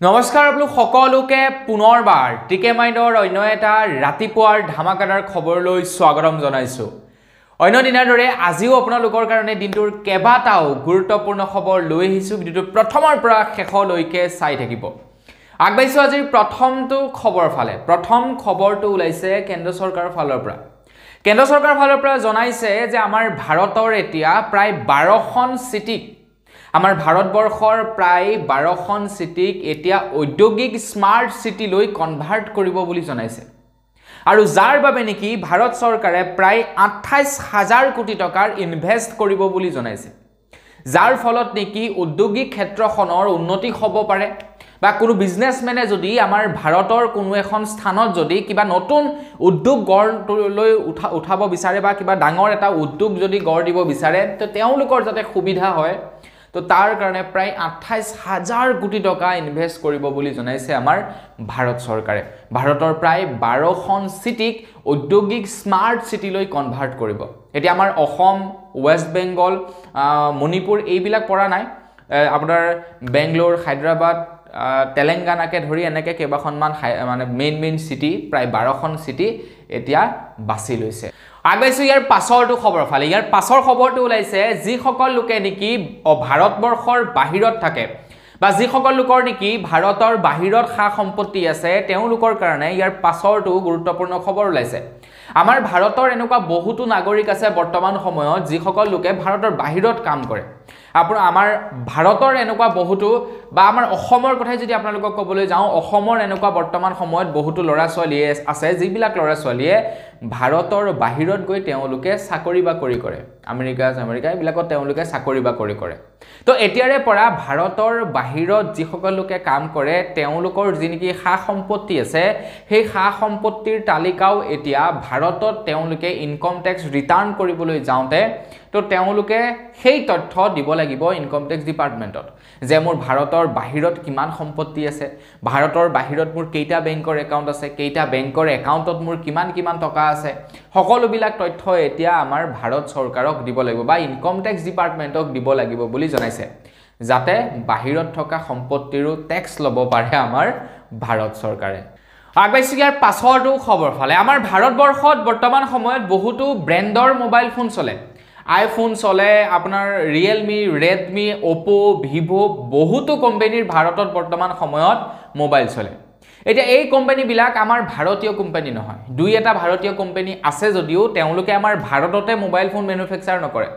নমস্কাৰ আপোনালোক সকলোকে পুনৰবাৰ টিকে মাইণ্ডৰ অন্য এটা ৰাতিপুৱাৰ ধামাকাদাৰ খবৰলৈ স্বাগতম জনাইছো। অন্য দিনৰ দৰে আজিও আপোনালোকৰ কাৰণে দিনটোৰ কেবাটাও গুৰুত্বপূৰ্ণ খবৰ লৈ আহিছো। ভিডিঅ'টো প্ৰথমৰ পৰা শেষলৈকে চাই থাকিব। আগবাইছো আজিৰ প্ৰথমটো খবৰ ফালে। প্ৰথম খবৰটো ওলাইছে কেন্দ্ৰ চৰকাৰৰ ফালৰ পৰা। কেন্দ্ৰ চৰকাৰৰ ফালৰ পৰা জনাইছে যে আমাৰ ভাৰতৰ এতিয়া প্ৰায় 12খন চিটিক আমাৰ ভাৰতবৰ্ষৰ প্ৰায় 12খন চিটিক এতিয়া ঔদ্যোগিক স্মাৰ্ট চিটি লৈ কনভাৰ্ট কৰিব বুলি জনাইছে। আৰু যাৰ বাবে নেকি ভাৰত চৰকাৰে প্ৰায় 28,000 কোটি টকাৰ ইনভেষ্ট কৰিব বুলি জনাইছে। যাৰ ফলত নেকি ঔদ্যোগিক ক্ষেত্ৰখনৰ উন্নতি হ'ব পাৰে বা কোনো বিজনেছমেনে যদি আমাৰ ভাৰতৰ কোনো এখন স্থানত যদি কিবা নতুন উদ্যোগ গঢ় লৈ উঠাব বিচাৰে বা কিবা ডাঙৰ এটা উদ্যোগ যদি গঢ় দিব বিচাৰে তো তেওঁলোকৰ যাতে সুবিধা হয় তো তাৰ কাৰণে প্ৰায় 28,000 কোটি টকা ইনভেষ্ট কৰিব বুলি জনাইছে আমাৰ ভাৰত চৰকাৰে। ভাৰতৰ প্ৰায় 12খন চিটিক ঔদ্যোগিক স্মাৰ্ট চিটি লৈ কনভাৰ্ট কৰিব। এতিয়া আমাৰ অসম, ৱেষ্ট বেংগল, মণিপুৰ এইবিলাক পৰা নাই। আপোনাৰ বেংগলোৰ, হায়দৰাবাদ, তেলেংগানাকে ধৰি এনেকৈ কেইবাখনমান মানে মেইন চিটি প্ৰায় 12খন চিটি এতিয়া বাছি লৈছে। আগবাইছো ইয়াৰ পাছৰটো খবৰ ফালে। ইয়াৰ পাছৰ খবৰটো ওলাইছে যিসকল লোকে নেকি ভাৰতবৰ্ষৰ বাহিৰত থাকে বা যিসকল লোকৰ নেকি ভাৰতৰ বাহিৰত সা সম্পত্তি আছে তেওঁলোকৰ কাৰণে ইয়াৰ পাছৰটো গুৰুত্বপূৰ্ণ খবৰ ওলাইছে। আমাৰ ভাৰতৰ এনেকুৱা বহুতো নাগৰিক আছে বৰ্তমান সময়ত যিসকল লোকে ভাৰতৰ বাহিৰত কাম কৰে। আমাৰ ভাৰতৰ এনেকুৱা বহুতো বা আমাৰ অসমৰ কথাই যদি আপোনালোকক ক'বলৈ যাওঁ, অসমৰ এনেকুৱা বৰ্তমান সময়ত বহুতো ল'ৰা ছোৱালী আছে যিবিলাক ল'ৰা ছোৱালীয়ে ভাৰতৰ বাহিৰত গৈ তেওঁলোকে চাকৰি বাকৰি কৰে। আমেৰিকা এইবিলাকত তেওঁলোকে চাকৰি বাকৰি কৰে। তো এতিয়াৰে পৰা ভাৰতৰ বাহিৰত যিসকল লোকে কাম কৰে তেওঁলোকৰ যি নেকি সা সম্পত্তি আছে সেই সা সম্পত্তিৰ তালিকাও এতিয়া ভাৰতত তেওঁলোকে ইনকম টেক্স ৰিটাৰ্ণ কৰিবলৈ যাওঁতে তো তেওঁলোকে সেই তথ্য দিব লাগিব ইনকম টেক্স ডিপাৰ্টমেণ্টত যে মোৰ ভাৰতৰ বাহিৰত কিমান সম্পত্তি আছে, ভাৰতৰ বাহিৰত মোৰ কেইটা বেংকৰ একাউণ্ট আছে, কেইটা বেংকৰ একাউণ্টত মোৰ কিমান টকা আছে, সকলোবিলাক তথ্য এতিয়া আমাৰ ভাৰত চৰকাৰক দিব লাগিব বা ইনকম টেক্স ডিপাৰ্টমেণ্টক দিব লাগিব বুলি জনাইছে, যাতে বাহিৰত থকা সম্পত্তিৰো টেক্স ল'ব পাৰে আমাৰ ভাৰত চৰকাৰে। আগবাইছো ইয়াৰ পাছৰটো খবৰ ফালে। আমাৰ ভাৰতবৰ্ষত বৰ্তমান সময়ত বহুতো ব্ৰেণ্ডৰ মোবাইল ফোন চলে। আইফোন চলে, আপোনাৰ ৰিয়েলমি, ৰেডমি, অপো, ভিভো, বহুতো কোম্পানীৰ ভাৰতত বৰ্তমান সময়ত মোবাইল চলে। এতিয়া এই কোম্পানীবিলাক আমাৰ ভাৰতীয় কোম্পানী নহয়। দুই এটা ভাৰতীয় কোম্পানী আছে যদিও তেওঁলোকে আমাৰ ভাৰততে মোবাইল ফোন মেনুফেকচাৰ নকৰে।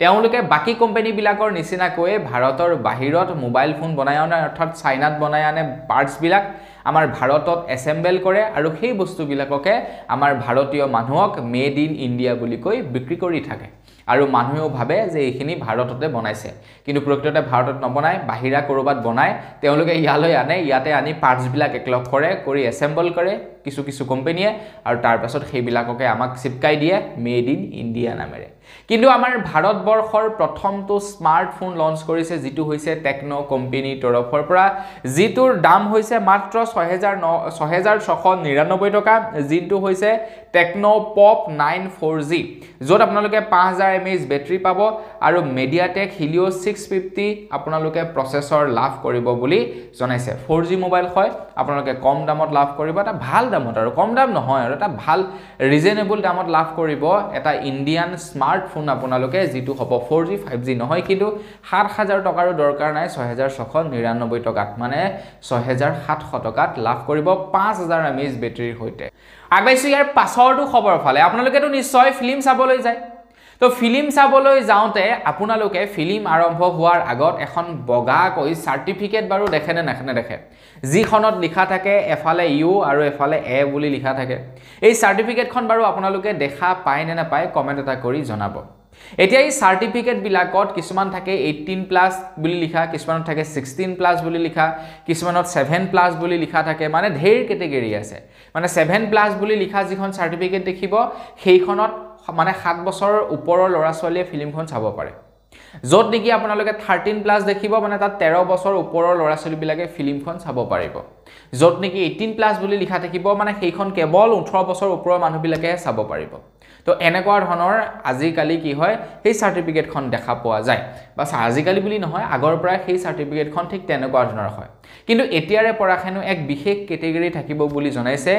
তেওঁলোকে বাকী কোম্পানীবিলাকৰ নিচিনাকৈ ভাৰতৰ বাহিৰত মোবাইল ফোন বনাই আনে, অৰ্থাৎ চাইনাত বনাই আনে পাৰ্টছবিলাক আমাৰ ভাৰতত এছেম্বল কৰে আৰু সেই বস্তুবিলাককে আমাৰ ভাৰতীয় মানুহক মেড ইন ইণ্ডিয়া বুলি কৈ বিক্ৰী কৰি থাকে। আৰু মানুহেও ভাবে যে এইখিনি ভাৰততে বনাইছে, কিন্তু প্ৰকৃততে ভাৰতত নবনায়, বাহিৰা ক'ৰবাত বনায়। তেওঁলোকে ইয়ালৈ আনে, ইয়াতে আনি পাৰ্টছবিলাক একলগ কৰি এছেম্বল কৰে কিছু কোম্পানীয়ে আৰু তাৰপাছত সেইবিলাককে আমাক চিপকাই দিয়ে মেড ইন ইণ্ডিয়া নামেৰে। কিন্তু আমাৰ ভাৰতবৰ্ষৰ প্ৰথমটো স্মাৰ্টফোন লঞ্চ কৰিছে যিটো হৈছে টেকন' কোম্পানীৰ তৰফৰ পৰা, যিটোৰ দাম হৈছে মাত্ৰ 6,699 টকা, যিটো হৈছে টেকন' পপ 9 4G, য'ত আপোনালোকে 5000 mAh বেটাৰী পাব আৰু মিডিয়াটেক হিলিঅ 650 আপোনালোকে প্ৰচেছৰ লাভ কৰিব বুলি জনাইছে। 4G মোবাইল হয়, আপোনালোকে কম দামত লাভ কৰিব, এটা ভাল দামত, আৰু কম দাম নহয় আৰু এটা ভাল ৰিজনেবল দামত লাভ কৰিব এটা ইণ্ডিয়ান স্মাৰ্টফোন আপোনালোকে, যিটো হ'ব 4G 5G নহয়, কিন্তু 7,000 টকাৰো দৰকাৰ নাই, 6,699 টকাত মানে 6,700 টকাত লাভ কৰিব 5000 mAh বেটাৰীৰ সৈতে। আগবাইছো ইয়াৰ পাছৰটো খবৰ ফালে। আপোনালোকেতো নিশ্চয় ফিল্ম চাবলৈ যায়। তো ফিল্ম চাবলৈ যাওঁতে আপোনালোকে ফিল্ম আৰম্ভ হোৱাৰ আগত এখন বগাকৈ চাৰ্টিফিকেট বাৰু দেখে নে নেদেখে, যিখনত লিখা থাকে এফালে ইউ আৰু এফালে এ বুলি লিখা থাকে। এই চাৰ্টিফিকেটখন বাৰু আপোনালোকে দেখা পায় নে নাপায় কমেণ্ট এটা কৰি জনাব। এতিয়া এই চাৰ্টিফিকেটবিলাকত কিছুমান থাকে 18+ বুলি লিখা, কিছুমানত থাকে 16+ বুলি লিখা, কিছুমানত 7+ বুলি লিখা থাকে, মানে ঢেৰ কেটেগৰী আছে। মানে 7+ বুলি লিখা যিখন চাৰ্টিফিকেট দেখিব সেইখনত মানে 7 বছৰৰ ওপৰৰ ল'ৰা ছোৱালীয়ে ফিল্মখন চাব পাৰে। য'ত নেকি আপোনালোকে 13+ দেখিব, মানে তাত 13 বছৰ ওপৰৰ ল'ৰা ছোৱালীবিলাকে ফিল্মখন চাব পাৰিব। য'ত নেকি 18+ বুলি লিখা থাকিব, মানে সেইখন কেৱল 18 বছৰ ওপৰৰ মানুহবিলাকেহে চাব পাৰিব। তো এনেকুৱা ধৰণৰ আজিকালি কি হয় সেই সাৰ্টিফিকেটখন দেখা পোৱা যায় বা আজিকালি বুলি নহয় আগৰ পৰা সেই সাৰ্টিফিকেটখন ঠিক তেনেকুৱা ধৰণৰ হয় কিন্তু এতিয়াৰে পৰা হেনো এক বিশেষ কেটেগৰী থাকিব বুলি জনাইছে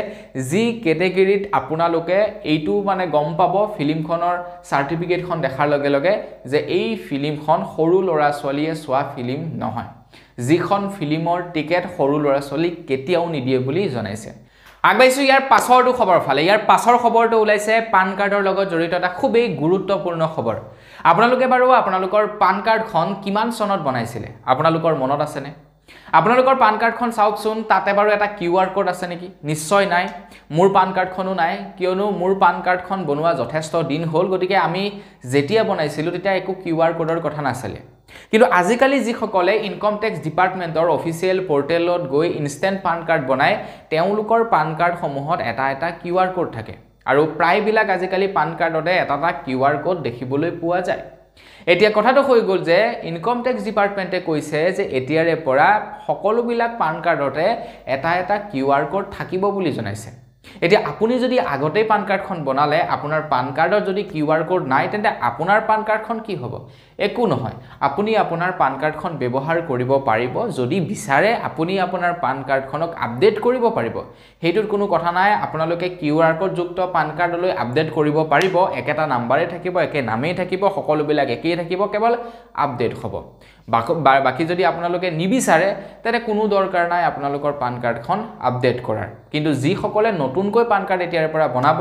যি কেটেগৰীত আপোনালোকে এইটো মানে গম পাব ফিল্মখনৰ সাৰ্টিফিকেটখন দেখাৰ লগে লগে যে এই ফিল্মখন সৰু ল'ৰা ছোৱালীয়ে চোৱা ফিল্ম নহয় যিখন ফিল্মৰ টিকেট সৰু ল'ৰা ছোৱালীক কেতিয়াও নিদিয়ে বুলি জনাইছে আগবাইছো ইয়াৰ পাছৰটো খবৰ ফালে ইয়াৰ পাছৰ খবৰটো ওলাইছে পান কাৰ্ডৰ লগত জড়িত এটা খুবেই গুৰুত্বপূৰ্ণ খবৰ আপোনালোকে বাৰু আপোনালোকৰ পান কাৰ্ডখন কিমান চনত বনাইছিলে আপোনালোকৰ মনত আছেনে আপোনালোকৰ পান কাৰ্ডখন চাওকচোন তাতে বাৰু এটা কিউআৰ কোড আছে নেকি নিশ্চয় নাই মোৰ পান কাৰ্ডখনো নাই কিয়নো মোৰ পান কাৰ্ডখন বনোৱা যথেষ্ট দিন হ'ল গতিকে আমি যেতিয়া বনাইছিলো তেতিয়া একো কিউআৰ কোডৰ কথা নাছিলে কিন্তু আজিকালি যিসকলে ইনকম টেক্স ডিপাৰ্টমেণ্টৰ অফিচিয়েল পৰ্টেলত গৈ ইনষ্টেন্ট পান কাৰ্ড বনায় তেওঁলোকৰ পান কাৰ্ডসমূহত এটা কিউআৰ কোড থাকে আৰু প্ৰায়বিলাক আজিকালি পান কাৰ্ডতে এটা কিউআৰ কোড দেখিবলৈ পোৱা যায় এতিয়া কথাটো হৈ গ'ল যে ইনকম টেক্স ডিপাৰ্টমেণ্টে কৈছে যে এতিয়াৰে পৰা সকলোবিলাক পান কাৰ্ডতে এটা কিউআৰ কোড থাকিব বুলি জনাইছে এতিয়া আপুনি যদি আগতে পান কাৰ্ডখন বনালে আপোনাৰ পান কাৰ্ডত যদি কিউআৰ কোড নাই তেন্তে আপোনাৰ পান কাৰ্ডখন কি হ'ব একো নহয় আপুনি আপোনাৰ পান কাৰ্ডখন ব্যৱহাৰ কৰিব পাৰিব যদি বিচাৰে আপুনি আপোনাৰ পান কাৰ্ডখনক আপডেট কৰিব পাৰিব হেইটোত কোনো কথা নাই আপোনালোকে কিউআৰ কোড যুক্ত পান কাৰ্ডলৈ আপডেট কৰিব পাৰিব একেটা নাম্বাৰে থাকিব একে নামেই থাকিব সকলোবিলাক একেই থাকিব কেৱল আপডেট হ'ব বাকি যদি আপোনালোকে নিবিচাৰে তেতে কোনো দৰকাৰ নাই আপোনালোকৰ পান কাৰ্ডখন আপডেট কৰাৰ কিন্তু যি সকলে নতুনকৈ পান কাৰ্ড এতিয়াৰ পৰা বনাব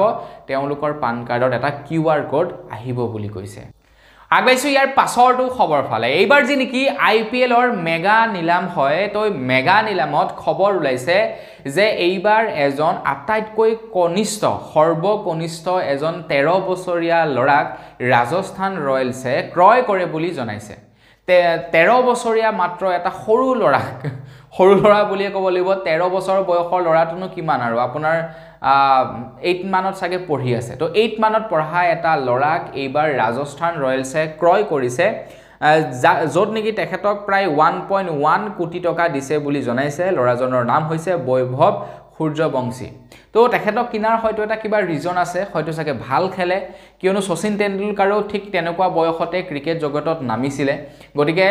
তেওঁলোকৰ পান কাৰ্ডত এটা কিউআৰ কোড আহিব বুলি কৈছে আগবাইছো ইয়াৰ পাছৰটো খবৰ ফালে এইবাৰ যি নেকি আইপিএলৰ মেগা নিলাম হয় তো মেগা নিলামত খবৰ ওলাইছে যে এইবাৰ এজন আটাইতকৈ কনিষ্ঠ সৰ্বকনিষ্ঠ এজন 13 বছৰীয়া ল'ৰাক ৰাজস্থান ৰয়েলছে ক্ৰয় কৰে বুলি জনাইছে 13 বছৰীয়া মাত্ৰ এটা সৰু ল'ৰা বুলিয়ে ক'ব লাগিব 13 বছৰ বয়সৰ ল'ৰাটোনো কিমান আৰু আপোনাৰ 8 মানত সাগে পঢ়ি আছে তো 8 মানত পঢ়া এটা ল'ৰাক এইবাৰ ৰাজস্থান ৰয়েলছে ক্ৰয় কৰিছে য'ত নেকি তেখেতক প্ৰায় 1.1 কোটি টকা দিছে বুলি জনাইছে ল'ৰাজনৰ নাম হৈছে বৈভৱ সূৰ্যবংশী তো তেখেতক কিনাৰ হয়তো এটা কিবা ৰিজন আছে হয়তো সাগে ভাল খেলে কিয়নো শচীন তেণ্ডুলকাৰও ঠিক তেনেকুৱা বয়সতে ক্ৰিকেট জগতত নামিছিলে গতিকে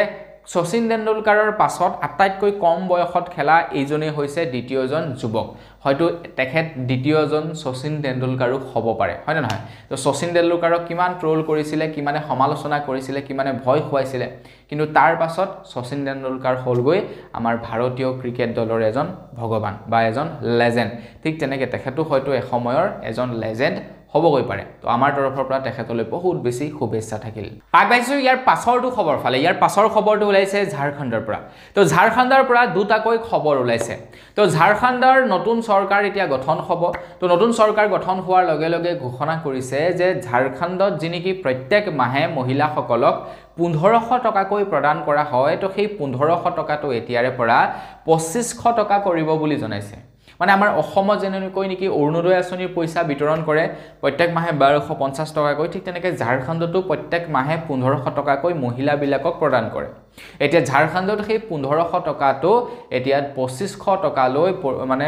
শচীন তেণ্ডুলকাৰৰ পাছত আটাইতকৈ কম বয়সত খেলা এইজনে হৈছে দ্বিতীয়জন যুৱক হয়তো তেখেত দ্বিতীয়জন শচীন তেণ্ডুলকাৰো হ'ব পাৰে হয় না নহয় তো শচীন তেণ্ডুলকাৰক কিমান ট্ৰোল কৰিছিলে কিমানে সমালোচনা কৰিছিলে কিমানে ভয় খুৱাইছিলে কিন্তু তাৰ পাছত শচীন তেণ্ডুলকাৰ হ'লগৈ আমাৰ ভাৰতীয় ক্ৰিকেট দলৰ এজন ভগৱান বা এজন লেজেণ্ড ঠিক তেনেকৈ তেখেতো হয়তো এসময়ৰ এজন লেজেণ্ড হ'বগৈ পাৰে তো আমাৰ তৰফৰ পৰা তেখেতলৈ বহুত বেছি শুভেচ্ছা থাকিল আগবাইছো ইয়াৰ পাছৰটো খবৰ ফালে ইয়াৰ পাছৰ খবৰটো ওলাইছে ঝাৰখণ্ডৰ পৰা তো ঝাৰখণ্ডৰ পৰা দুটাকৈ খবৰ ওলাইছে তো ঝাৰখণ্ডৰ নতুন চৰকাৰ এতিয়া গঠন হ'ব তো নতুন চৰকাৰ গঠন হোৱাৰ লগে লগে ঘোষণা কৰিছে যে ঝাৰখণ্ডত যি নেকি প্ৰত্যেক মাহে মহিলাসকলক 1500 টকাকৈ প্ৰদান কৰা হয় তো সেই 1500 টকাটো এতিয়াৰে পৰা 2500 টকা কৰিব বুলি জনাইছে মানে আমাৰ অসমত যেনেকৈ নেকি অৰুণোদয় আঁচনিৰ পইচা বিতৰণ কৰে প্ৰত্যেক মাহে 1250 টকাকৈ ঠিক তেনেকৈ ঝাৰখণ্ডতো প্ৰত্যেক মাহে 1500 টকাকৈ মহিলাবিলাকক প্ৰদান কৰে এতিয়া ঝাৰখণ্ডত সেই 1500 টকাটো এতিয়া 2500 টকালৈ মানে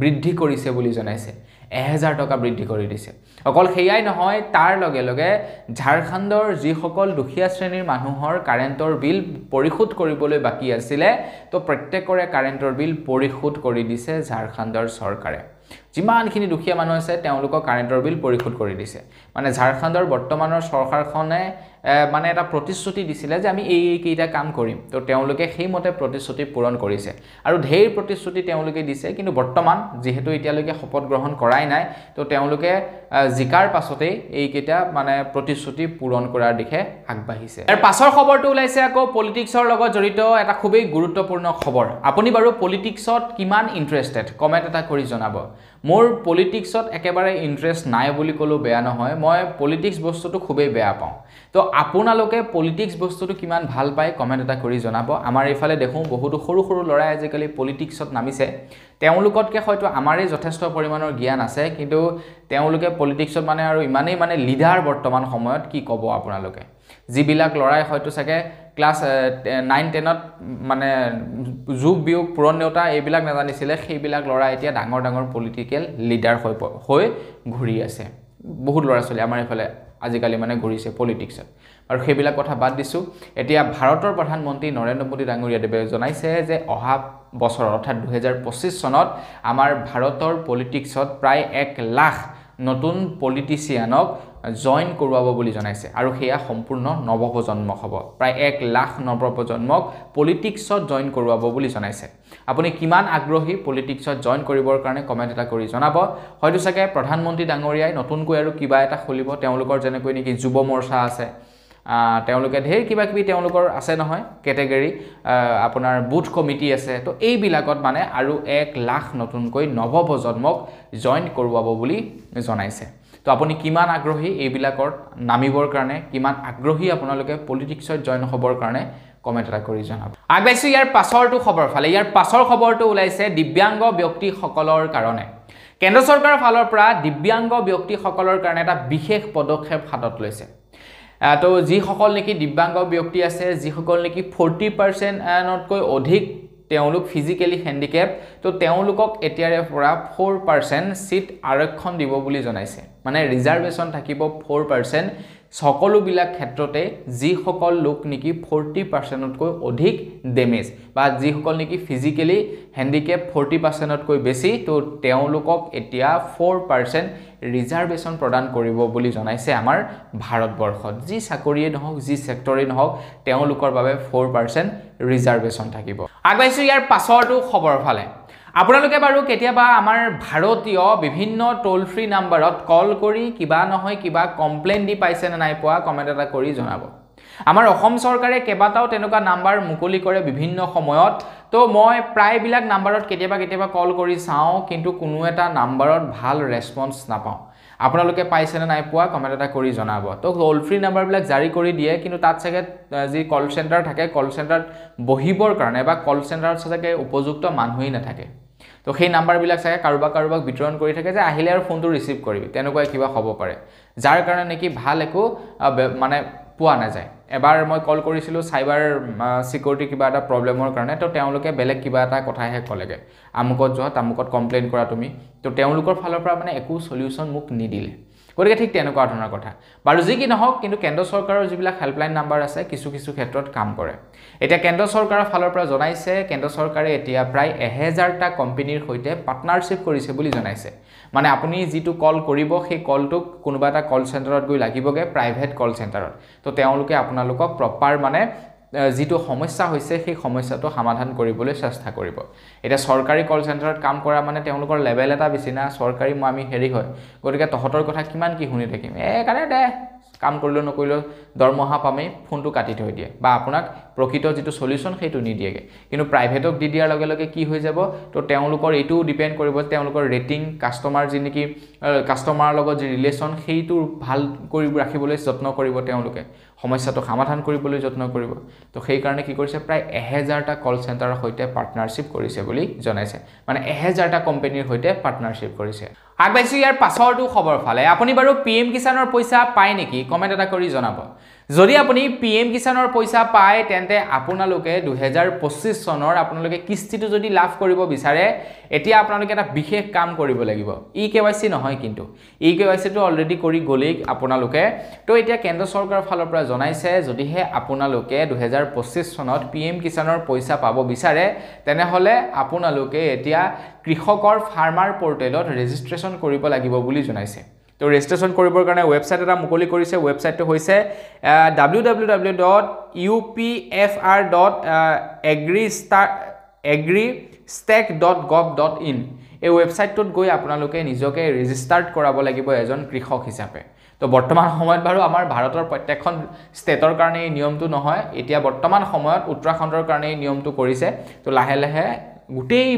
বৃদ্ধি কৰিছে বুলি জনাইছে 1000 টকা বৃদ্ধি কৰি দিছে অকল হেয়াই নহয় তাৰ লগে লগে ঝাৰখণ্ডৰ যিসকল দুখীয়া শ্ৰেণীৰ মানুহৰ কাৰেণ্টৰ বিল পৰিশোধ কৰিবলৈ বাকি আছিলে তো প্ৰত্যেকৰে কাৰেণ্টৰ বিল পৰিশোধ কৰি দিছে ঝাৰখণ্ডৰ চৰকাৰে যিমানখিনি দুখীয়া মানুহ আছে তেওঁলোকৰ কাৰেণ্টৰ বিল পৰিশোধ কৰি দিছে মানে ঝাৰখণ্ডৰ বৰ্তমানৰ চৰকাৰখনে মানে এটা প্ৰতিশ্ৰুতি দিছিলে যে আমি এই কেইটা কাম কৰিম তো তেওঁলোকে সেই মতে প্ৰতিশ্ৰুতি পূৰণ কৰিছে আৰু ঢেৰ প্ৰতিশ্ৰুতি তেওঁলোকে দিছে কিন্তু বৰ্তমান যেহেতু এতিয়ালৈকে শপত গ্ৰহণ কৰাই নাই তো তেওঁলোকে জিকাৰ পাছতে এই কেইটা মানে প্ৰতিশ্ৰুতি পূৰণ কৰাৰ দিশে আগবাঢ়িছে আৰু পাছৰ খবৰটো ওলাইছে আকৌ পলিটিক্সৰ লগত জড়িত এটা খুবেই গুৰুত্বপূৰ্ণ খবৰ আপুনি বাৰু পলিটিক্সত কিমান ইন্টাৰেষ্টেড কমেন্ট এটা কৰি জনাব মোৰ পলিটিক্সত একেবাৰে ইন্টাৰেষ্ট নাই বুলি কলো বেয়া নহয় মই পলিটিক্স বস্তুটো খুবেই বেয়া পাওঁ তো আপোনালোকে পলিটিক্স বস্তুটো কিমান ভাল পায় কমেন্ট এটা কৰি জনাব আমাৰ ইফালে দেখো বহুতো সৰু সৰু লৰাই আজিকালি পলিটিক্সত নামিছে তেওঁলোকতকে হয়তো আমাৰেই যথেষ্ট পৰিমাণৰ জ্ঞান আছে কিন্তু তেওঁলোকে পলিটিক্সত মানে আৰু ইমানেই মানে লিডাৰ বৰ্তমান সময়ত কি ক'ব আপোনালোকে যিবিলাক লৰাই হয়তো সাকে ক্লাস 9 10ত মানে যুগ বিয়োগ পুৰণ নেওতা এইবিলাক নাজানিছিলে সেইবিলাক লৰা এতিয়া ডাঙৰ ডাঙৰ পলিটিক্যাল লিডাৰ হৈ ঘূৰি আছে বহুত ল'ৰা ছোৱালী আমাৰ এইফালে আজিকালি মানে ঘূৰিছে পলিটিক্সত আৰু সেইবিলাক কথা বাদ দিছোঁ এতিয়া ভাৰতৰ প্ৰধানমন্ত্ৰী নৰেন্দ্ৰ মোদী ডাঙৰীয়াদেৱে জনাইছে যে অহা বছৰ অৰ্থাৎ 2025 চনত আমাৰ ভাৰতৰ পলিটিক্সত প্ৰায় 1 লাখ নতুন পলিটিচিয়ানক জয়েন কৰোৱাব বুলি জনাইছে আৰু সেয়া সম্পূৰ্ণ নৱপ্ৰজন্মক হ'ব প্ৰায় 1 লাখ নৱপ্ৰজন্মক পলিটিক্সত জয়েন কৰোৱাব বুলি জনাইছে আপুনি কিমান আগ্ৰহী পলিটিক্সত জয়েন কৰিবৰ কাৰণে কমেন্ট এটা কৰি জনাব হয়তো চাগে প্ৰধানমন্ত্ৰী ডাঙৰীয়াই নতুনকৈ আৰু কিবা এটা খুলিব তেওঁলোকৰ যেনেকৈ নেকি যুৱ মৰ্চা আছে তেওঁলোকে ঢেৰ কিবা কিবি তেওঁলোকৰ আছে নহয় কেটেগৰী আপোনাৰ বুথ কমিটি আছে তো এইবিলাকত মানে আৰু 1 লাখ নতুনকৈ নৱপ্ৰজন্মক জয়েন কৰোৱাব বুলি জনাইছে তো আপুনি কিমান আগ্ৰহী এইবিলাকৰ নামিবৰ কাৰণে কিমান আগ্ৰহী আপোনালোকে পলিটিক্সত জয়েন হ'বৰ কাৰণে কমেন্ট এটা কৰি জনাব আগবাইছো ইয়াৰ পাছৰটো খবৰ ফালে ইয়াৰ পাছৰ খবৰটো ওলাইছে দিব্যাংগ ব্যক্তিসকলৰ কাৰণে কেন্দ্ৰ চৰকাৰৰ ফালৰ পৰা দিব্যাংগ ব্যক্তিসকলৰ কাৰণে এটা বিশেষ পদক্ষেপ হাতত লৈছে তো যিসকল নেকি দিব্যাংগ ব্যক্তি আছে যিসকল নেকি 40% নতকৈ অধিক তেওঁলোক ফিজিক্যালি হ্যান্ডিক্যাপ তো তেওঁলোকক এতিয়াৰে পৰা 4% সিট আৰক্ষণ দিব বুলি জনাইছে মানে ৰিজাৰ্ভেশন থাকিব 4% সকলো বিলাক ক্ষেত্ৰতে যিসকল লোক নেকি 40% তকৈ অধিক ডেমেজ বা যিসকল নেকি ফিজিক্যালি হ্যান্ডিক্যাপ 40% তকৈ বেছি তো তেওঁলোকক এতিয়া 4% ৰিজাৰ্ভেশন প্ৰদান কৰিব বুলি জনাইছে আমাৰ ভাৰতবৰ্ষত যি চাকৰিয়ে নহওক যি সেক্টৰে নহওক তেওঁলোকৰ বাবে 4% ৰিজাৰ্ভেশন থাকিব আগবাইছো ইয়াৰ পাছৰটো খবৰ ফালে আপোনালোকে বাৰু কেতিয়াবা আমাৰ ভাৰতীয় বিভিন্ন টোল ফ্ৰী নম্বৰত কল কৰি কিবা নহয় কিবা কমপ্লেইন দি পাইছে না নাই পোৱা কমেন্ট এটা কৰি জনাব আমাৰ অসম চৰকাৰে কেবাটাও তেনেকুৱা নাম্বাৰ মুকলি কৰে বিভিন্ন সময়ত তো মই প্ৰায় বিলাক নাম্বাৰত কেতিয়াবা কল কৰি চাও কিন্তু কোনো এটা নাম্বাৰত ভাল ৰেসপন্স নাপাও আপোনালোকে পাইছে না নাই পোৱা কমেন্ট এটা কৰি জনাব তো টোল ফ্ৰী নাম্বাৰ বিলাক জাৰি কৰি দিয়ে কিন্তু তাত চাগে যি কল সেন্টাৰ থাকে কল সেন্টাৰত বহিবৰ কাৰণে বা কল সেন্টাৰত চাগে উপযুক্ত মানুহেই নাথাকে তো সেই নাম্বাৰ বিলাক চাগে কাৰোবাক বিতৰণ কৰি থাকে যে আহিলে আৰু ফোনটো ৰিসিভ কৰিবি তেনেকুৱা কিবা হ'ব পাৰে যাৰ কাৰণে নেকি ভাল একো মানে পোৱা না যায় এবাৰ মই কল কৰিছিলো সাইবাৰ সিকিউৰিটি কিবা এটা প্ৰবলেমৰ কাৰণে তো তেওঁলোকে বেলেগ কিবা এটা কথাহে কলেগে আমুকত যোৱা তামুকত কমপ্লেইন কৰা তুমি তো তেওঁলোকৰ ফালৰ পৰা মানে একো সলিউশন মোক নিদিলে গতিকে ঠিক তেনেকুৱা ধৰণৰ কথা বাৰু যি কি নহওক কিন্তু কেন্দ্ৰ চৰকাৰৰ যিবিলাক হেল্পলাইন নাম্বাৰ আছে কিছু ক্ষেত্ৰত কাম কৰে এটা কেন্দ্ৰ চৰকাৰৰ ফালৰ পৰা জনাইছে কেন্দ্ৰ চৰকাৰে এতিয়া প্ৰায় 1000টা কোম্পানীৰ সৈতে পাৰ্টনাৰশ্বিপ কৰিছে বুলি জনাইছে মানে আপুনি যিটো কল কৰিব সেই কলটো কোনোবা এটা কল সেন্টাৰত গৈ লাগিবগে প্ৰাইভেট কল সেন্টাৰত তো তেওঁলোকে আপোনালোকক প্ৰপাৰ মানে যিটো সমস্যা হৈছে সেই সমস্যাটো সমাধান কৰিবলৈ চেষ্টা কৰিব এটা সৰকাৰি কল সেন্টাৰত কাম কৰা মানে তেওঁলোকৰ লেভেল এটা বেছি না সৰকাৰি আমি হেৰি হয় গতিকে তহতৰ কথা কিমান কি শুনি থাকিম কাৰণে দে কাম কৰিলো নকৰিলো দৰমহা পামেই ফোনটো কাটি থৈ দিয়ে বা আপোনাক প্ৰকৃত যেটো সলিউশন সেইটো নি দিয়েগে কিন্তু প্ৰাইভেটক দি দিয়াৰ লগে লগে কি হৈ যাব তো তেওঁলোকৰ এটো ডিপেন্ড কৰিব তেওঁলোকৰ ৰেটিং কাস্টমাৰ যি নেকি কাস্টমাৰৰ লগত যি ৰিলেশন সেইটো ভাল কৰি ৰাখিবলৈ যত্ন কৰিব তেওঁলোকে সমস্যাটো সমাধান কৰিবলৈ যত্ন কৰিব তো সেই কাৰণে কি কৰিছে প্ৰায় 1000টা কল সেন্টাৰৰ সৈতে পাৰ্টনাৰশ্বিপ কৰিছে বুলি জনাইছে মানে 1000টা কোম্পানীৰ সৈতে পাৰ্টনাৰশ্বিপ কৰিছে আগবাইছো ইয়াৰ পাছৰটো খবৰ ফালে আপুনি বাৰু পিএম কিষাণৰ পইচা পায় নেকি কমেন্ট এটা কৰি জনাব যদি আপুনি পিএম কিষাণৰ পইচা পায় তেন্তে আপোনালোকে 2025 চনৰ আপোনালোকে কিস্তিটো যদি লাভ কৰিব বিচাৰে এতিয়া আপোনালোকে এটা বিশেষ কাম কৰিব লাগিব ইকেৱাইসি নহয় কিন্তু ইকেৱাইসি টো অলৰেডি কৰি গলেই আপোনালোকে তো এতিয়া কেন্দ্ৰ চৰকাৰৰ ফালৰ পৰা জনাইছে যদিহে আপোনালোকে 2025 চনত পিএম কিষাণৰ পইচা পাব বিচাৰে তেনেহলে আপোনালোকে এতিয়া কৃষকৰ ফাৰ্মাৰ পৰ্টেলত ৰেজিষ্ট্ৰেচন কৰিব লাগিব বুলি জনাইছে তো ৰেজিষ্ট্ৰেচন কৰিবৰ কাৰণে ওয়েবসাইট এটা মুকলি কৰিছে ওয়েবসাইটটো হৈছে www.upfr.agristack.gov.in এই ওয়েবসাইটটোত গৈ আপোনালোকে নিজকে ৰেজিষ্টাৰ্ড কৰাব লাগিব এজন কৃষক হিচাপে তো বৰ্তমান সময়ত বাৰু আমাৰ ভাৰতৰ প্ৰত্যেকখন ষ্টেটৰ কাৰণে এই নিয়মটো নহয় এতিয়া বৰ্তমান সময়ত উত্তৰাখণ্ডৰ কাৰণে এই নিয়মটো কৰিছে তো লাহে লাহে গুটেই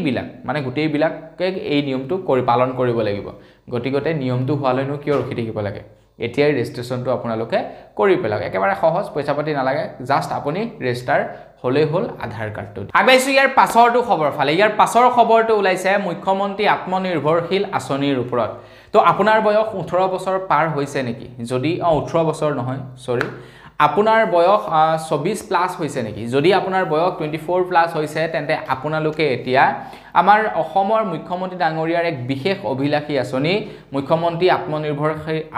বিলাকে এই নিয়মটো পালন কৰিব লাগিব গতিগতে নিয়মটো হোৱালৈনো কিয় ৰখি থাকিব লাগে এতিয়াই ৰেজিষ্ট্ৰেচনটো আপোনালোকে কৰি পেলাওক একেবাৰে সহজ পইচা পাতি নালাগে জাস্ট আপুনি ৰেজিষ্টাৰ হলে হল আধাৰ কাৰ্ডটো আগবাইছো ইয়াৰ পাছৰটো খবৰ ফালে ইয়াৰ পাছৰ খবৰটো ওলাইছে মুখ্যমন্ত্ৰী আত্মনিৰ্ভৰশীল আঁচনিৰ ওপৰত তো আপোনাৰ বয়স 18 বছৰ পাৰ হৈছে নেকি যদি 18 বছৰ নহয় সৰি আপোনাৰ বয়স 24 প্লাস হৈছে নেকি যদি আপোনাৰ বয়স 24 প্লাস হৈছে তেন্তে আপোনালোকে এতিয়া আমাৰ অসমৰ মুখ্যমন্ত্ৰী ডাঙৰীয়াৰ এক বিশেষ অভিলাষী আঁচনি মুখ্যমন্ত্ৰী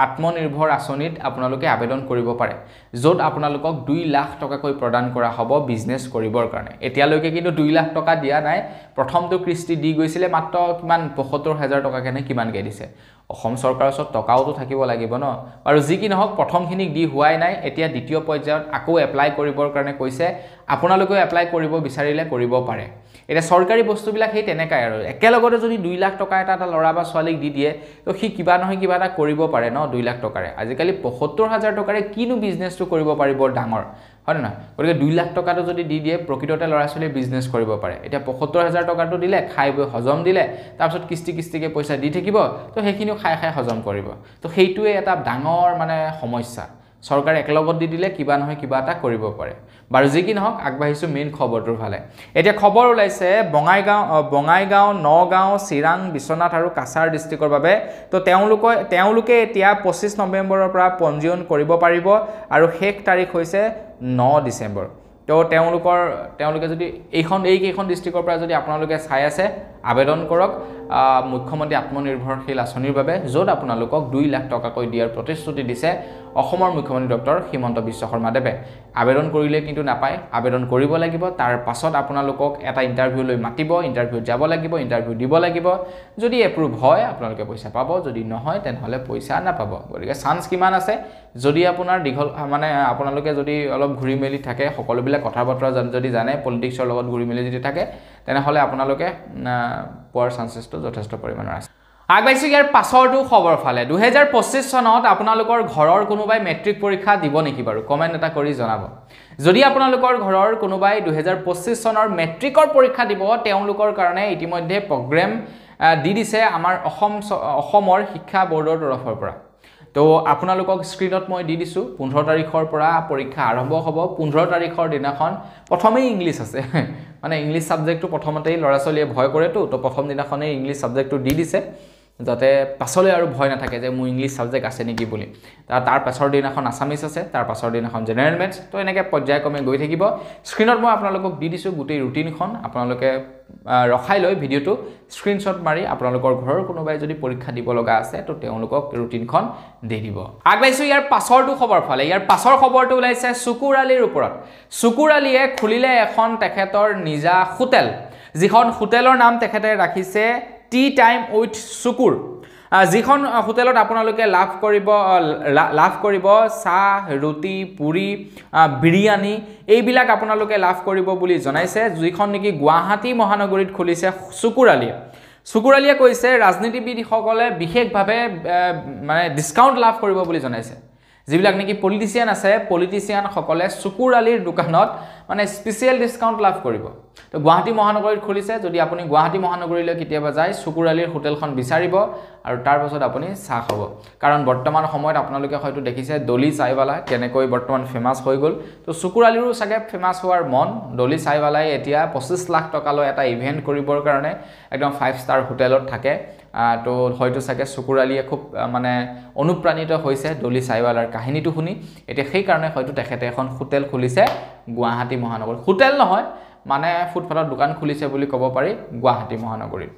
আত্মনিৰ্ভৰ আঁচনিত আপোনালোকে আবেদন কৰিব পাৰে য'ত আপোনালোকক 2 লাখ টকাকৈ প্ৰদান কৰা হ'ব বিজনেছ কৰিবৰ কাৰণে এতিয়ালৈকে কিন্তু 2 লাখ টকা দিয়া নাই প্ৰথমটো কিস্তি দি গৈছিলে মাত্ৰ কিমান 75000 টকা কেনে কিমানকৈ দিছে অসম চৰকাৰৰ ওচৰত টকাওতো থাকিব লাগিব ন আৰু যি কি নহওক প্ৰথমখিনিক দি হোৱাই নাই এতিয়া দ্বিতীয় পৰ্যায়ত আকৌ এপ্লাই কৰিবৰ কাৰণে কৈছে আপোনালোকে এপ্লাই কৰিব বিচাৰিলে কৰিব পাৰে এটা সৰকাৰি বস্তুবিলাক হেই তেনেকাই আৰু একেলগতে যদি 2 লাখ টকা এটা লৰা বা ছোৱালীক দি দিয়ে তো সি কিবা নহয় কিবা এটা কৰিব পাৰে ন 2 লাখ টকাৰে আজিকালি 75000 টকাৰে কিনো বিজনেছটো কৰিব পাৰিব ডাঙৰ হয় না গতিকে 2 লাখ টকাটো যদি দি দিয়ে প্ৰকৃততে লৰা ছোৱালীয়ে বিজনেছ কৰিব পাৰে এতিয়া 75000 টকাটো দিলে খাই বৈ হজম দিলে তাৰপিছত কিস্তিকে পইচা দি থাকিব তো সেইখিনিও খাই হজম কৰিব তো সেইটোৱে এটা ডাঙৰ মানে সমস্যা সৰকাৰে একলগত দি দিলে কিবা নহয় কিবা এটা কৰিব পাৰে বাৰু যি কি নহওক আগবাঢ়িছো মেইন খবৰটোৰ ফালে এতিয়া খবৰ ওলাইছে বঙাইগাঁও নগাঁও চিৰাং বিশ্বনাথ আৰু কাছাৰ ডিষ্ট্ৰিক্টৰ বাবে তো তেওঁলোকে এতিয়া 25 নৱেম্বৰৰ পৰা পঞ্জীয়ন কৰিব পাৰিব আৰু শেষ তাৰিখ হৈছে 9 ডিচেম্বৰ তো তেওঁলোকে যদি এইকেইখন ডিষ্ট্ৰিক্টৰ পৰা যদি আপোনালোকে চাই আছে আবেদন কৰক মুখ্যমন্ত্ৰী আত্মনিৰ্ভৰশীল আঁচনিৰ বাবে য'ত আপোনালোকক 2 লাখ টকাকৈ দিয়াৰ প্ৰতিশ্ৰুতি দিছে অসমৰ মুখ্যমন্ত্ৰী ডক্টৰ হিমন্ত বিশ্ব শৰ্মাদেৱে আবেদন কৰিলে কিন্তু নাপায় আবেদন কৰিব লাগিব তাৰ পাছত আপোনালোকক এটা ইন্টাৰভিউ লৈ মাতিব ইন্টাৰভিউ যাব লাগিব ইন্টাৰভিউ দিব লাগিব যদি এপ্ৰুভ হয় আপোনালোকে পইচা পাব যদি নহয় তেনেহলে পইচা নাপাব গতিকে চান্স কিমান আছে যদি আপোনাৰ দীঘল মানে আপোনালোকে যদি অলপ ঘুৰি মেলি থাকে সকলোবিলাক কথা বতৰা যদি জানে পলিটিক্সৰ লগত ঘুৰি মেলি যদি থাকে তেনেহলে আপোনালোকে পোৱাৰ চান্সেছটো যথেষ্ট পৰিমাণৰ আছে আগবাইছো ইয়াৰ পাছৰটো খবৰ ফালে 2025 চনত আপোনালোকৰ ঘৰৰ কোনোবাই মেট্ৰিক পৰীক্ষা দিব নেকি বাৰু কমেন্ট এটা কৰি জনাব যদি আপোনালোকৰ ঘৰৰ কোনোবাই 2025 চনৰ মেট্ৰিকৰ পৰীক্ষা দিব তেওঁলোকৰ কাৰণে ইতিমধ্যে প্ৰগ্ৰাম দি দিছে আমাৰ অসমৰ শিক্ষা বৰ্ডৰ তৰফৰ পৰা তো আপোনালোকক স্ক্ৰিনত মই দি দিছো 15 তাৰিখৰ পৰা পৰীক্ষা আৰম্ভ হ'ব 15 তাৰিখৰ দিনাখন প্ৰথমেই ইংলিশ আছে মানে ইংলিশ সাবজেক্টটো প্ৰথমতেই লৰাছলিয়ে ভয় কৰেতো তো প্ৰথম দিনাখনেই ইংলিশ সাবজেক্টটো দি দিছে যাতে পাছলৈ আৰু ভয় নাথাকে যে মোৰ ইংলিশ সাবজেক্ট আছে নেকি বুলি তাৰ পাছৰ দিনাখন আসামিজ আছে তাৰ পাছৰ দিনাখন জেনাৰেল মেথছ তো এনেকৈ পৰ্যায়ক্ৰমে গৈ থাকিব স্ক্ৰিনত মই আপোনালোকক দি দিছো গোটেই ৰুটিনখন আপোনালোকে ৰখাই লৈ ভিডিওটো স্ক্ৰিনশ্বট মাৰি আপোনালোকৰ ঘৰৰ কোনোবাই যদি পৰীক্ষা দিব লগা আছে তো তেওঁলোকক ৰুটিনখন দি দিব আগবাইছো ইয়াৰ পাছৰটো খবৰ ফালে ইয়াৰ পাছৰ খবৰটো ওলাইছে সুকুৰালিৰ ওপৰত সুকুৰালিয়ে খুলিলে এখন তেখেতৰ নিজা হোটেল যিখন হোটেলৰ নাম তেখেতে ৰাখিছে টি টাইম উইথ সুকুৰ যিখন হোটেলত আপোনালোকে লাভ কৰিব চাহ ৰুটি পুৰি বিৰিয়ানী এইবিলাক আপোনালোকে লাভ কৰিব বুলি জনাইছে যিখন নেকি গুৱাহাটী মহানগৰীত খুলিছে সুকুৰালিয়ে কৈছে ৰাজনীতিবিদসকলে বিশেষভাৱে মানে ডিসকাউন্ট লাভ কৰিব বুলি জনাইছে যিবিলাক নেকি পলিটিচিয়ান আছে পলিটিচিয়ান সকলে সুকুৰালিৰ দোকানত মানে স্পেশাল ডিসকাউন্ট লাভ কৰিব তো গুৱাহাটী মহানগৰীত খুলিছে যদি আপুনি গুৱাহাটী মহানগৰীলৈ কেতিয়াবা যায় সুকুৰালিৰ হোটেলখন বিচাৰিব আৰু তাৰ পাছত আপুনি চাহ খাব কাৰণ বৰ্তমান সময়ত আপোনালোকে হয়তো দেখিছে দলি চাইৱালা কেনেকৈ বৰ্তমান ফেমাস হৈ গল তো সুকুৰালিৰো সাগে ফেমাস হোৱাৰ মন দলি চাইৱালাই এতিয়া 25 লাখ টকা লৈ এটা ইভেন্ট কৰিবৰ কাৰণে একদম 5 ষ্টাৰ হোটেলত থাকে তো হয়তো সাগে সুকুৰালিয়ে খুব মানে অনুপ্ৰাণিত হৈছে দলি চাইৱালাৰ কাহিনীটো শুনি এতিয়া সেই কাৰণে হয়তো তেখেতে এখন হোটেল খুলিছে গুৱাহাটী মহানগৰ হোটেল নহয় মানে ফুটপাথৰ দোকান খুলিছে বুলি ক'ব পাৰি গুৱাহাটী মহানগৰীত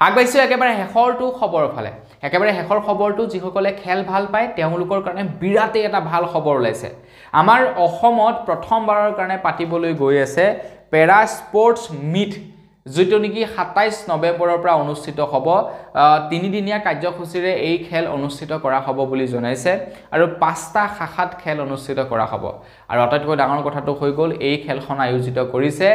আগবাইছো একেবাৰে হেখৰটো খবৰ ফালে একেবাৰে হেখৰ খবৰটো যিসকলে খেল ভাল পায় তেওঁলোকৰ কাৰণে বিৰাটে এটা ভাল খবৰ ওলাইছে আমাৰ অসমত প্ৰথমবাৰৰ কাৰণে পাতিবলৈ গৈ আছে পেৰা স্পৰ্টছ মিট যেটো নেকি 27 নৱেম্বৰৰ পৰা অনুষ্ঠিত হ'ব 3 দিনীয়া কাৰ্যসূচীৰে এই খেল অনুষ্ঠিত কৰা হ'ব বুলি জনাইছে আৰু 5টা শাখাত খেল অনুষ্ঠিত কৰা হ'ব আৰু আটাইতকৈ ডাঙৰ কথাটো হৈ গ'ল এই খেলখন আয়োজিত কৰিছে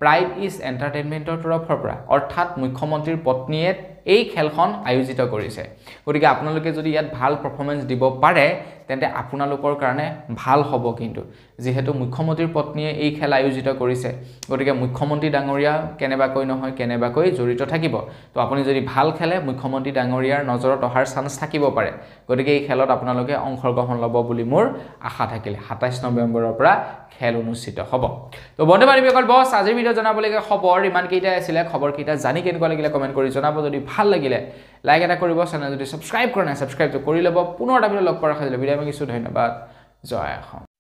প্ৰাইড ইজ এন্টাৰটেইনমেন্টৰ তৰফৰ পৰা অৰ্থাৎ মুখ্যমন্ত্ৰীৰ পত্নীয়ে এই খেলখন আয়োজিত কৰিছে গতিকে আপোনালোকে যদি ইয়াত ভাল পাৰফৰম্যান্স দিব পাৰে তেন্তে আপোনালোকৰ কাৰণে ভাল হ'ব কিন্তু যেহেতু মুখ্যমন্ত্ৰীৰ পত্নীয়ে এই খেল আয়োজিত কৰিছে গতিকে মুখ্যমন্ত্ৰী ডাঙৰীয়া কেনেবাকৈ জড়িত থাকিব তো আপুনি যদি ভাল খেলে মুখ্যমন্ত্ৰী ডাঙৰীয়াৰ নজৰত অহাৰ চান্স থাকিব পাৰে গতিকে এই খেলত আপোনালোকে অংশগ্ৰহণ ল'ব বুলি মোৰ আশা থাকিলে 27 নৱেম্বৰৰ পৰা খেল অনুষ্ঠিত হ'ব তো বন্ধু বান্ধৱীসকল বস আজিৰ ভিডিও জনাবলগীয়া খবৰ ইমান কেইটা আছিল খবৰ কেইটা জানি কেনেকুৱা লাগিলে কমেন্ট কৰি জনাব যদি ভাল লাগিলে লাইক এটা কৰিব চেনেল যদি সাবস্ক্ৰাইব কৰা নাই সাবস্ক্ৰাইব কৰি ল'ব পুনৰ এটা ভিডিও লগ পোৱাৰ আশা থাকিলে বিদায় মাগিছো ধন্যবাদ জয় অসম